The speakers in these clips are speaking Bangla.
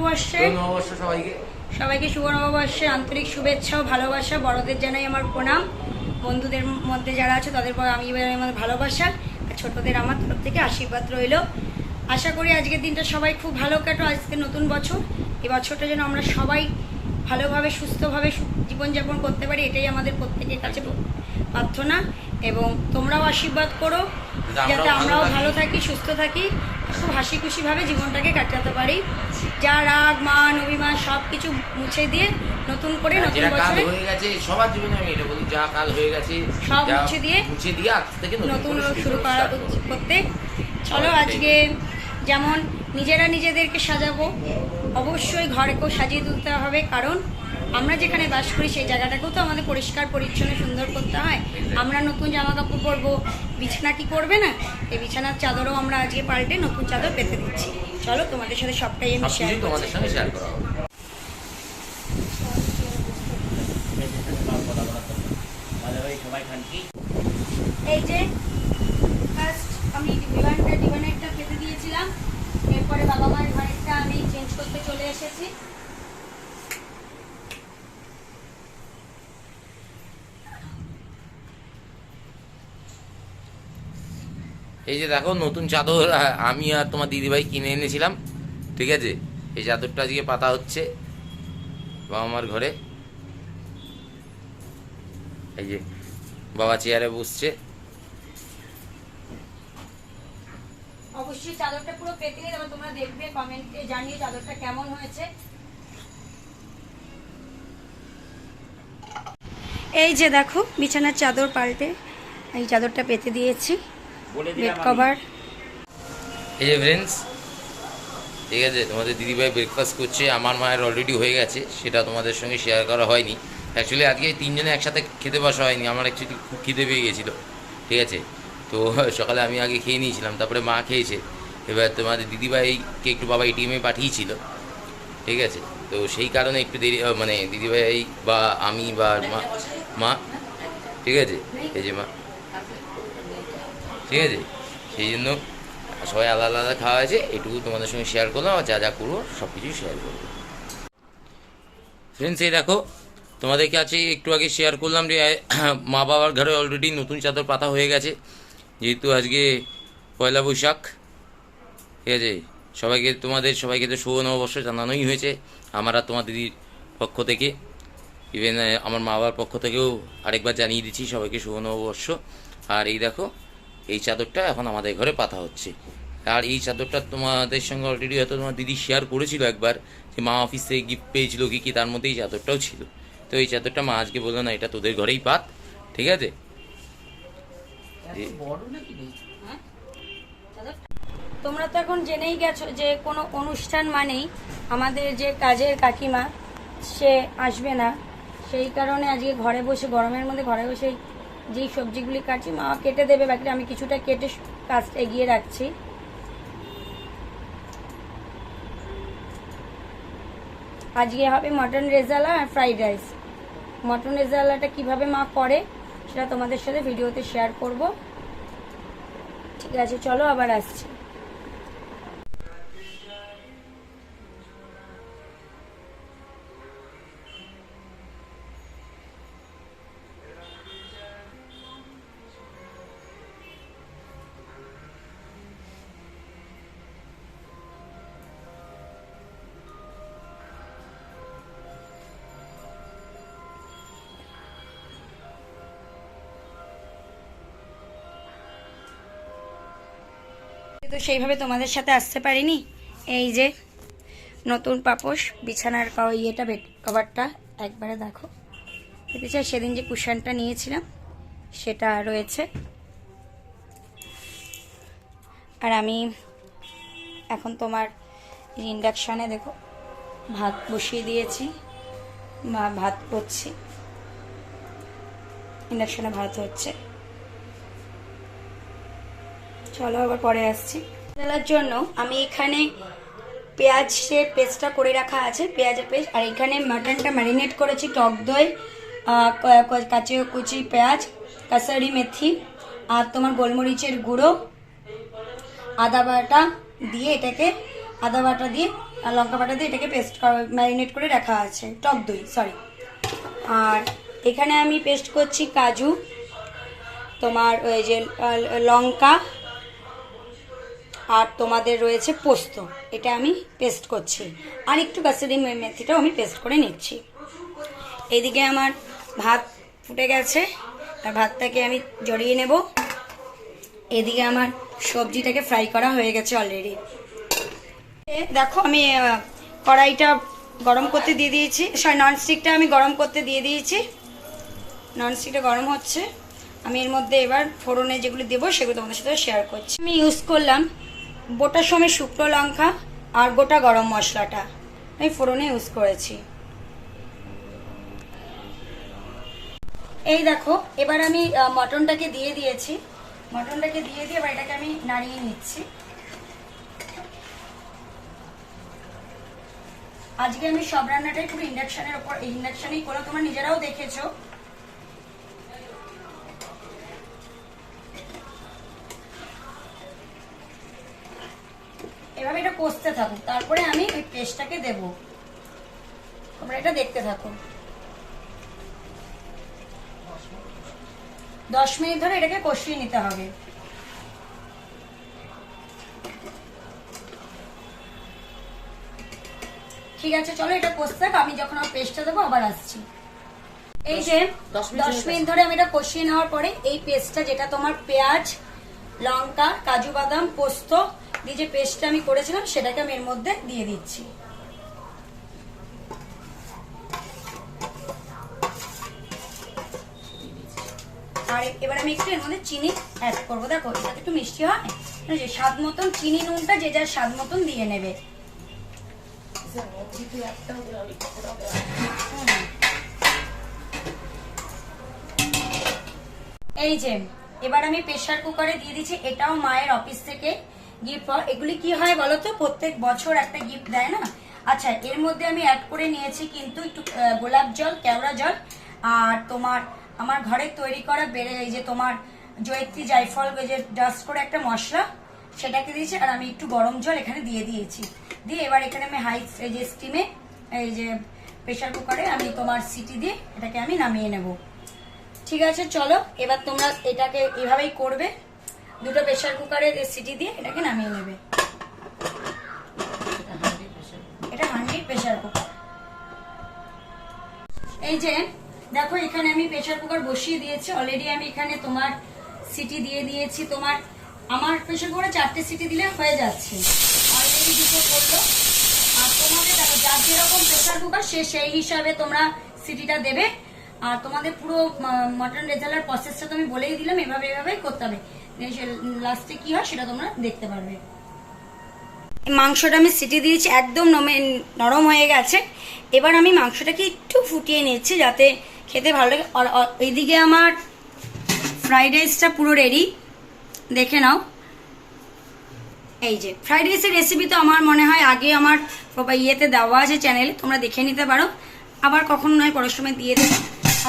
নববর্ষে সবাইকে সবাইকে শুভ নববর্ষে আন্তরিক শুভেচ্ছা ও ভালোবাসা। বড়দের জানাই আমার প্রণাম, বন্ধুদের মধ্যে যারা আছে তাদের পর আমি আমার ভালোবাসা, আর ছোটদের আমার তরফ থেকে আশীর্বাদ রইল। আশা করি আজকের দিনটা সবাই খুব ভালো কাটো। আজকে নতুন বছর, এই বছরটা যেন আমরা সবাই ভালোভাবে সুস্থভাবে জীবনযাপন করতে পারি, এটাই আমাদের প্রত্যেকের কাছে প্রার্থনা। এবং তোমরাও আশীর্বাদ করো যাতে আমরাও ভালো থাকি, সুস্থ থাকি, খুব হাসি খুশিভাবে জীবনটাকে কাটাতে পারি। যা রাগ মান অভিমান সব কিছু মুছে দিয়ে নতুন করে নতুন বছরে হয়ে গেছে সবার জীবনে, আমি এটা বলি, যা কাল হয়ে গেছে সব মুছে দিয়ে আজ থেকে নতুন শুরু করা করতে। চলো আজকে যেমন নিজেরা নিজেদেরকে সাজাবো, অবশ্যই ঘরকেও সাজিয়ে তুলতে হবে, কারণ আমরা যেখানে বাস করি সেই জায়গাটাকেও তো আমাদের পরিষ্কার পরিচ্ছন্ন সুন্দর করতে হয়। আমরা নতুন জামা কাপড় পরবো, বিছানা কি করবে না, এই বিছানার চাদরও আমরা আজকে পাল্টে নতুন চাদর পেতে দিচ্ছি। চলো তোমাদের সাথে সবটাই আমি শেয়ার তোমাদের সঙ্গে শেয়ার করা হবে। এই যে ফার্স্ট আমি ডিভানেরটা পেতে দিয়েছিলাম, এরপরে বাবা মায়ের ঘরেরটা আমি চেঞ্জ করতে চলে এসেছি। এই যে দেখো নতুন চাদর আমি আর তোমার দিদিভাই কিনে এনেছিলাম, ঠিক আছে। এই চাদরটা আজকে পাতা হচ্ছে বাবা মার ঘরে। এই যে বাবা চেয়ারে বসছে। অবশ্যই চাদরটা পুরো পেতে নিয়ে যাবো, তোমরা দেখবে কমেন্টে জানিয়ে চাদরটা কেমন হয়েছে। এই যে দেখো বিছানার চাদর পাল্টে এই চাদরটা পেতে দিয়েছি, বেড কভার। এই যে ফ্রেন্ডস, ঠিক আছে, তোমাদের দিদিভাই ব্রেকফাস্ট করছে, আমার মায়ের অলরেডি হয়ে গেছে, সেটা তোমাদের সঙ্গে শেয়ার করা হয়নি। অ্যাকচুয়ালি আজকে তিনজনে একসাথে খেতে বসা হয়নি, আমার অ্যাকচুয়ালি খুব খিদে পেয়ে গেছিলো, ঠিক আছে। তো সকালে আমি আগে খেয়ে নিয়েছিলাম, তারপরে মা খেয়েছে। এবার তোমাদের দিদিভাইকে একটু বাবা এটিএমে পাঠিয়েছিল, ঠিক আছে। তো সেই কারণে একটু দেরি, মানে দিদিভাই বা আমি বা মা, ঠিক আছে, এই যে মা, ঠিক আছে, সেই জন্য সবাই আলাদা আলাদা খাওয়া হয়েছে। এটুকু তোমাদের সঙ্গে শেয়ার করলাম, আর যা যা করবো সব কিছুই শেয়ার করবো। ফ্রেন্ডস, এই দেখো তোমাদেরকে আছে একটু আগে শেয়ার করলাম যে মা বাবার ঘরে অলরেডি নতুন চাদর পাতা হয়ে গেছে, যেহেতু আজকে পয়লা বৈশাখ, ঠিক আছে। সবাইকে তো শুভ নববর্ষ জানানোই হয়েছে আমার আর তোমার দিদির পক্ষ থেকে। ইভেন আমার মা বাবার পক্ষ থেকেও আরেকবার জানিয়ে দিচ্ছি সবাইকে শুভ নববর্ষ। আর এই দেখো এই চাদরটা এখন আমাদের ঘরে পাতা হচ্ছে। আর এই চাদরটা তোমাদের সঙ্গে অলরেডি হয়তো তোমার দিদি শেয়ার করেছিল একবার, যে মা অফিস থেকে গিফট পেয়েছিল কি তার মধ্যে এই চাদরটাও ছিল। তো এই চাদরটা মা আজকে বললো না এটা তোদের ঘরেই পাত, ঠিক আছে। তোমরা তো এখন জেনেই গেছো যে কোনো অনুষ্ঠান মানেই আমাদের যে কাজের কাকিমা সে আসবে না, সেই কারণে আজকে ঘরে বসে গরমের মধ্যে ঘরে বসে যেই সবজিগুলি কাটছি মা কেটে দেবে, বাকি আমি কিছুটা কেটে কাজটা এগিয়ে রাখছি। আজকে হবে মটন রেজালা আর ফ্রাইড রাইস। মটন রেজালাটা কিভাবে মা করে সেটা তোমাদের সাথে ভিডিওতে শেয়ার করব, ঠিক আছে। চলো আবার আসছি। তো সেইভাবে তোমাদের সাথে আসতে পারিনি। এই যে নতুন পাপোশ বিছানার ইয়েটা, বেড কভারটা একবারে দেখো পেতে চাই। সেদিন যে কুশনটা নিয়েছিলাম সেটা রয়েছে। আর আমি এখন তোমার ইন্ডাকশানে দেখো ভাত বসিয়ে দিয়েছি, ভাত করছি, ইন্ডাকশানে ভাত হচ্ছে। চলো আবার পরে আসছি। রেজালার জন্য আমি এখানে পেঁয়াজের পেস্টটা করে রাখা আছে, পেঁয়াজের পেস্ট, আর এখানে মাটনটা ম্যারিনেট করেছি টক দই, কাঁচা কুচি পেঁয়াজ, কাসুরি মেথি, আর তোমার গোলমরিচের গুঁড়ো, আদা বাটা দিয়ে এটাকে আদা বাটা দিয়ে আর লঙ্কা বাটা দিয়ে এটাকে পেস্ট ম্যারিনেট করে রাখা আছে, টক দই সরি। আর এখানে আমি পেস্ট করছি কাজু, তোমার ওই যে লঙ্কা, আর তোমাদের রয়েছে পোস্ত, এটা আমি পেস্ট করছি। আর একটু কাসুরি মেথিটাও আমি পেস্ট করে নিচ্ছি। এইদিকে আমার ভাত ফুটে গেছে, আর ভাতটাকে আমি জড়িয়ে নেব। এদিকে আমার সবজিটাকে ফ্রাই করা হয়ে গেছে অলরেডি। দেখো আমি কড়াইটা গরম করতে দিয়ে দিয়েছি, সরি ননস্টিকটা আমি গরম করতে দিয়ে দিয়েছি। ননস্টিকটা গরম হচ্ছে, আমি এর মধ্যে এবার ফোড়নে যেগুলো দেবো সেগুলো তোমাদের সাথে শেয়ার করছি। আমি ইউজ করলাম বোটার সময় শুকনো লঙ্কা আর গোটা গরম মশলাটা আমি ফোড়নে ইউজ করেছি। এই দেখো এবার আমি মটনটাকে দিয়ে দিয়েছি, মটনটাকে দিয়ে দিয়ে এবার এটাকে আমি নাড়িয়ে নিচ্ছি। আজকে আমি সব রান্নাটাই পুরো ইন্ডাকশনের উপর, ইন্ডাকশনেই করলাম, তোমরা নিজেরাও দেখেছো। এভাবে এটা কষতে থাকুক, তারপরে আমি ওই পেস্টটাকে দেব, তোমরা এটা দেখতে থাকো। 10 মিনিট ধরে এটাকে কষিয়ে নিতে হবে। ঠিক আছে চলো এটা কষতে থাক, আমি যখন আমার পেস্টটা দেবো আবার আসছি। এই যে 10 মিনিট ধরে আমি এটা কষিয়ে নেওয়ার পরে এই পেস্টটা, যেটা তোমার পেঁয়াজ, লঙ্কা, কাজু বাদাম, পোস্ত দিয়ে যে পেস্টটা আমি করেছিলাম সেটাকে আমি এর মধ্যে দিয়ে দিচ্ছি। আর এবার আমি একটু এর মধ্যে চিনি অ্যাড করবো। দেখো এটা একটু মিষ্টি হয়, যে স্বাদ মতন চিনি নুনটা যে যার স্বাদ মতন দিয়ে নেবে। এই যে এবার আমি প্রেসার কুকারে দিয়ে দিচ্ছি, এটাও মায়ের অফিস থেকে গিফট। এগুলি কি হয় বলো তো, প্রত্যেক বছর একটা গিফট দেয় না। আচ্ছা এর মধ্যে আমি অ্যাড করে নিয়েছি কিন্তু একটু গোলাপ জল, কেওড়া জল, আর তোমার আমার ঘরে তৈরি করা এই যে তোমার জয়িত্রী জায়ফল যে ডাস্ট করে একটা মশলা সেটাকে দিয়েছি। আর আমি একটু গরম জল এখানে দিয়ে দিয়েছি, দিয়ে এবার এখানে আমি হাই যে স্টিমে এই যে প্রেসার কুকারে আমি তোমার সিটি দিয়ে এটাকে আমি নামিয়ে নেব। ঠিক আছে চলো এবার তোমরা এটাকে এভাবেই করবে, দুটো প্রেসার কুকারে সিটি দিয়ে এটাকে নামিয়ে নেবে। এটা 100 প্রেসার কুকার। এই যে দেখো এখানে আমি প্রেসার কুকার বসিয়ে দিয়েছি অলরেডি, আমি এখানে তোমার সিটি দিয়ে দিয়েছি। তোমার আমার প্রেসার কুকারে 4টে সিটি দিলে হয়ে যাচ্ছে, অলরেডি দুটো করলো। আর তোমাদের দেখো যার যেরকম প্রেসার কুকার সেই হিসাবে তোমরা সিটিটা দেবে। আর তোমাদের পুরো মটন রেজালার প্রসেসটা তো আমি বলেই দিলাম, এভাবে এভাবেই করতে হবে। লাস্টে কি হয় সেটা তোমরা দেখতে পারবে। মাংসটা আমি সিটি দিয়েছি, একদম নরম হয়ে গেছে। এবার আমি মাংসটাকে একটু ফুটিয়ে নিচ্ছি যাতে খেতে ভালো লাগে। আর এইদিকে আমার ফ্রাইড রাইসটা পুরো রেডি, দেখে নাও। এই যে ফ্রাইড রাইসের রেসিপি তো আমার মনে হয় আগে আমার ইয়েতে দেওয়া আছে চ্যানেলে, তোমরা দেখে নিতে পারো। আবার কখনো নয় পরের সময় দিয়ে দেবো।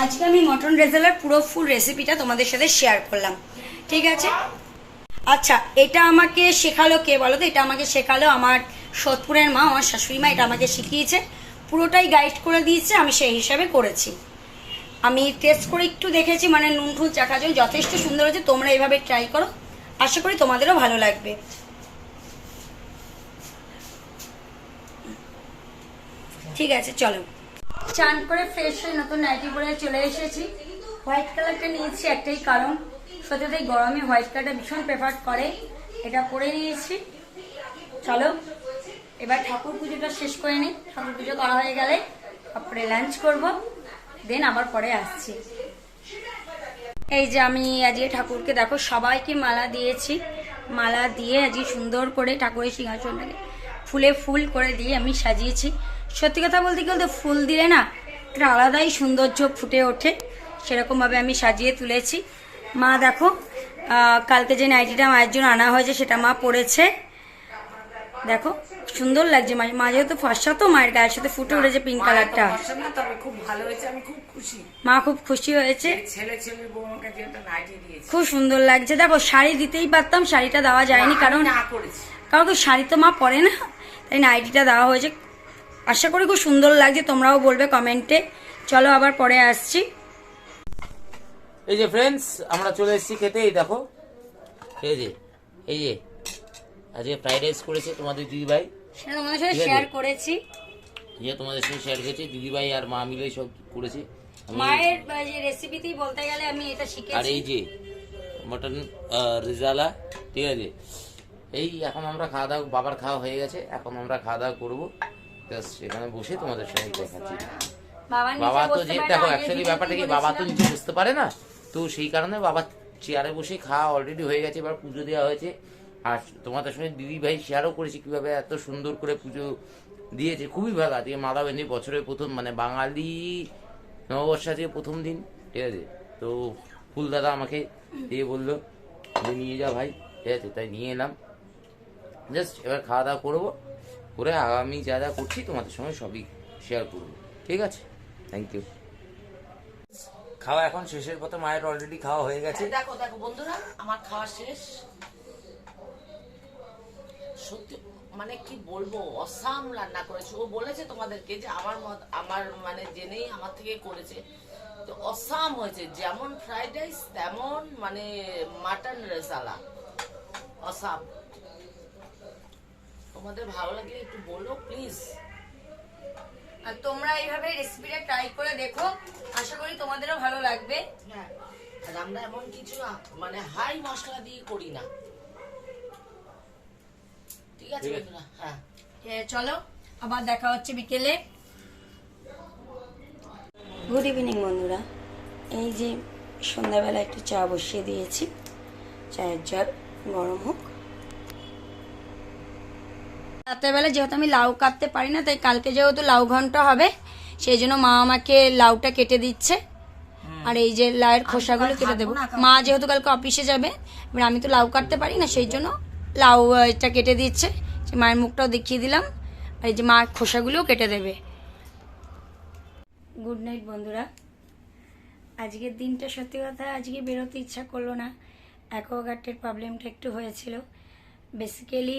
আজকে আমি মটন রেজালার পুরো ফুল রেসিপিটা তোমাদের সাথে শেয়ার করলাম, ঠিক আছে। আচ্ছা এটা আমাকে শেখালো কে বলো তো? এটা আমাকে শেখালো আমার সোদপুরের মা, আমার শাশুড়ি মা। এটা আমাকে শিখিয়েছে, পুরোটাই গাইড করে দিয়েছে, আমি সেই হিসাবে করেছি। আমি টেস্ট করে একটু দেখেছি, মানে নুন ঠুন চাখা যায়, যথেষ্ট সুন্দর হয়েছে। তোমরা এইভাবে ট্রাই করো, আশা করি তোমাদেরও ভালো লাগবে। ঠিক আছে চলো, চান করে ফ্রেশ হয়ে নতুন নাইটি পরে চলে এসেছি। হোয়াইট কালারটা নিয়েছি একটাই কারণ, সত্যি গরমে হোয়াইট কালারটা ভীষণ প্রেফার করে, এটা পরে নিয়েছি। চলো এবার ঠাকুর পুজোটা শেষ করে নিই, ঠাকুর পুজো করা হয়ে গেলে তারপরে লাঞ্চ করব, দেন আবার পরে আসছি। এই যে আমি আজকে ঠাকুরকে দেখো সবাইকে মালা দিয়েছি, মালা দিয়ে আজকে সুন্দর করে ঠাকুরের সিংহাসনটাকে ফুলে ফুল করে দিয়ে আমি সাজিয়েছি। সত্যি কথা বলতে কি বলতে, ফুল দিলে না একটা আলাদাই সৌন্দর্য ফুটে ওঠে, সেরকমভাবে আমি সাজিয়ে তুলেছি। মা দেখো কালকে যে নাইটিটা মায়ের জন্য আনা হয়েছে সেটা মা পরেছে, দেখো সুন্দর লাগছে। মা যেহেতু ফর্সা তো মায়ের গায়ের সাথে ফুটে উঠেছে পিঙ্ক কালারটা। খুব ভালো হয়েছে, আমি খুব খুশি। মা খুব খুশি হয়েছে, দিয়েছে খুব সুন্দর লাগছে। দেখো শাড়ি দিতেই পারতাম, শাড়িটা দেওয়া যায়নি কারণ না করেছি, কারণ শাড়ি তো মা পরে না, তাই নাইটিটা দেওয়া হয়েছে। আশা করি খুব সুন্দর লাগছে, তোমরাও বলবে কমেন্টে। চলো আবার পরে আসছি। এই যে ফ্রেন্ডস, আমরা চলে এসেছি খেতে। এই দেখো, এই যে আজকে ফ্রাইড রাইস করেছে তোমাদের দিদিভাই, সেটা তোমাদের সাথে ঠিক আছে। শেয়ার করেছি। তোমাদের সঙ্গে শেয়ার করেছি, দিদিভাই আর মা মিলে সব করেছে। মায়ের যে রেসিপিতেই বলতে গেলে আমি এটা আর শিখেছি। এই যে মটন রেজালা, ঠিক আছে। এই এখন আমরা খাওয়া দাওয়া, বাবার খাওয়া হয়ে গেছে, এখন আমরা খাওয়া দাওয়া করবো। সেখানে বসে তোমাদের সঙ্গে দেখাচ্ছি। বাবা তো যে দেখো অ্যাকচুয়ালি ব্যাপারটা কি, বাবা তো নিচে বুঝতে পারে না, তো সেই কারণে বাবা চেয়ারে বসে খাওয়া অলরেডি হয়ে গেছে। এবার পুজো দেওয়া হয়েছে, আর তোমাদের সঙ্গে দিদি ভাই শেয়ারও করেছি কিভাবে এত সুন্দর করে পুজো দিয়েছে। খুবই ভালো। আজকে মালা বেঁধে বছরের প্রথম, মানে বাঙালি নববর্ষ আজকে প্রথম দিন, ঠিক আছে। তো ফুল দাদা আমাকে দিয়ে বললো যে নিয়ে যা ভাই, ঠিক আছে, তাই নিয়ে এলাম। জাস্ট এবার খাওয়া দাওয়া করবো, করে আগামী যা যা করছি তোমাদের সঙ্গে সবই শেয়ার করবো, ঠিক আছে। Thank you. খাওয়া এখন শেষের পথে, মায়ের অলরেডি খাওয়া হয়ে গেছে। দেখো দেখো বন্ধুরা, আমার খাওয়া শেষ। সত্যি মানে কি বলবো, অসাম রান্না করেছে। ও বলেছে তোমাদেরকে যে আমার মানে জেনেই আমার থেকে করেছে, তো অসাম হয়েছে। যেমন ফ্রাইড রাইস তেমন মানে মাটন রেজালা, অসাম। তোমাদের ভালো লাগলে একটু বলো প্লিজ। আর তোমরা এইভাবে রেসিপিটা ট্রাই করে দেখো, আশা করি তোমাদেরও ভালো লাগবে। হ্যাঁ, আর আমরা এমন কিছু মানে হাই মশলা দিয়ে করি না, ঠিক আছে বন্ধুরা। হ্যাঁ, চলো আবার দেখা হচ্ছে বিকেলে। গুড ইভিনিং বন্ধুরা, এই যে সন্ধ্যাবেলা একটু চা বসিয়ে দিয়েছি, চায়ের জল গরম হোক। রাতেরবেলা যেহেতু আমি লাউ কাটতে পারি না, তাই কালকে যেহেতু লাউ ঘন্ট হবে, সেই জন্য মা আমাকে লাউটা কেটে দিচ্ছে। আর এই যে লাউয়ের খোসাগুলো কেটে দেবো। মা যেহেতু কালকে অফিসে যাবে, এবার আমি তো লাউ কাটতে পারি না, সেই জন্য লাউ এটা কেটে দিচ্ছে। মায়ের মুখটাও দেখিয়ে দিলাম, আর এই যে মা খোসাগুলোও কেটে দেবে। গুড নাইট বন্ধুরা। আজকের দিনটা সত্যি কথা আজকে বেরোতে ইচ্ছা করলো না, অ্যাকোয়াগার্ডের প্রবলেমটা একটু হয়েছিল। বেসিক্যালি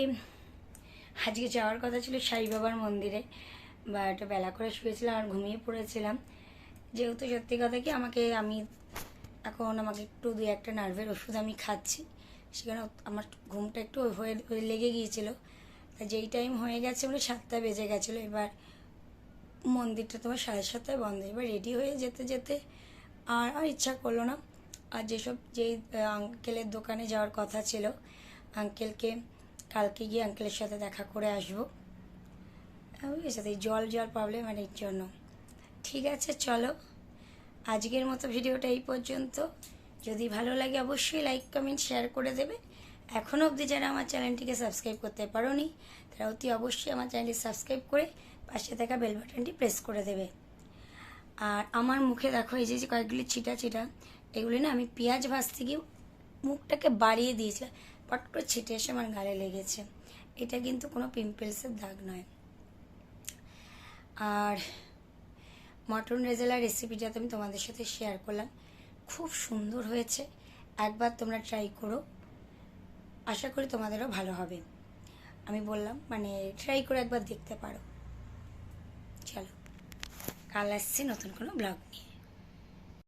আজকে যাওয়ার কথা ছিল সাই বাবার মন্দিরে, বাট বেলা করে শুয়েছিলাম আর ঘুমিয়ে পড়েছিলাম। যেহেতু সত্যি কথা কি আমাকে একটু 2-1টা নার্ভের ওষুধ আমি খাচ্ছি, সেখানে আমার ঘুমটা একটু হয়ে লেগে গিয়েছিল। তা যেই টাইম হয়ে গেছে মানে 7টা বেজে গেছিলো। এবার মন্দিরটা তোমার 7:30টায় বন্ধ। এবার রেডি হয়ে যেতে যেতে আর ইচ্ছা করলো না। আর যেই আঙ্কেলের দোকানে যাওয়ার কথা ছিল, আঙ্কেলকে কালকে গিয়ে আঙ্কেলের সাথে দেখা করে আসবো, বুঝেছো। এই জল প্রবলেম, আর এর জন্য। ঠিক আছে, চলো আজকের মতো ভিডিওটা এই পর্যন্ত। যদি ভালো লাগে অবশ্যই লাইক কমেন্ট শেয়ার করে দেবে। এখনও অবধি যারা আমার চ্যানেলটিকে সাবস্ক্রাইব করতে পারোনি, তারা অতি অবশ্যই আমার চ্যানেলটি সাবস্ক্রাইব করে পাশে থাকা বেল বাটনটি প্রেস করে দেবে। আর আমার মুখে দেখো এই যে কয়েকগুলি ছিটা এগুলি না আমি পেঁয়াজ ভাজতে গিয়ে মুখটাকে বাড়িয়ে দিয়েছিলাম, পট করে ছিটে এসে আমার গালে লেগেছে। এটা কিন্তু কোনো পিম্পলসের দাগ নয়। আর মটন রেজালার রেসিপিটা আমি তোমাদের সাথে শেয়ার করলাম, খুব সুন্দর হয়েছে। একবার তোমরা ট্রাই করো, আশা করি তোমাদেরও ভালো হবে। আমি বললাম মানে ট্রাই করে একবার দেখতে পারো। চলো, কাল আসছি নতুন কোনো ব্লগ নিয়ে।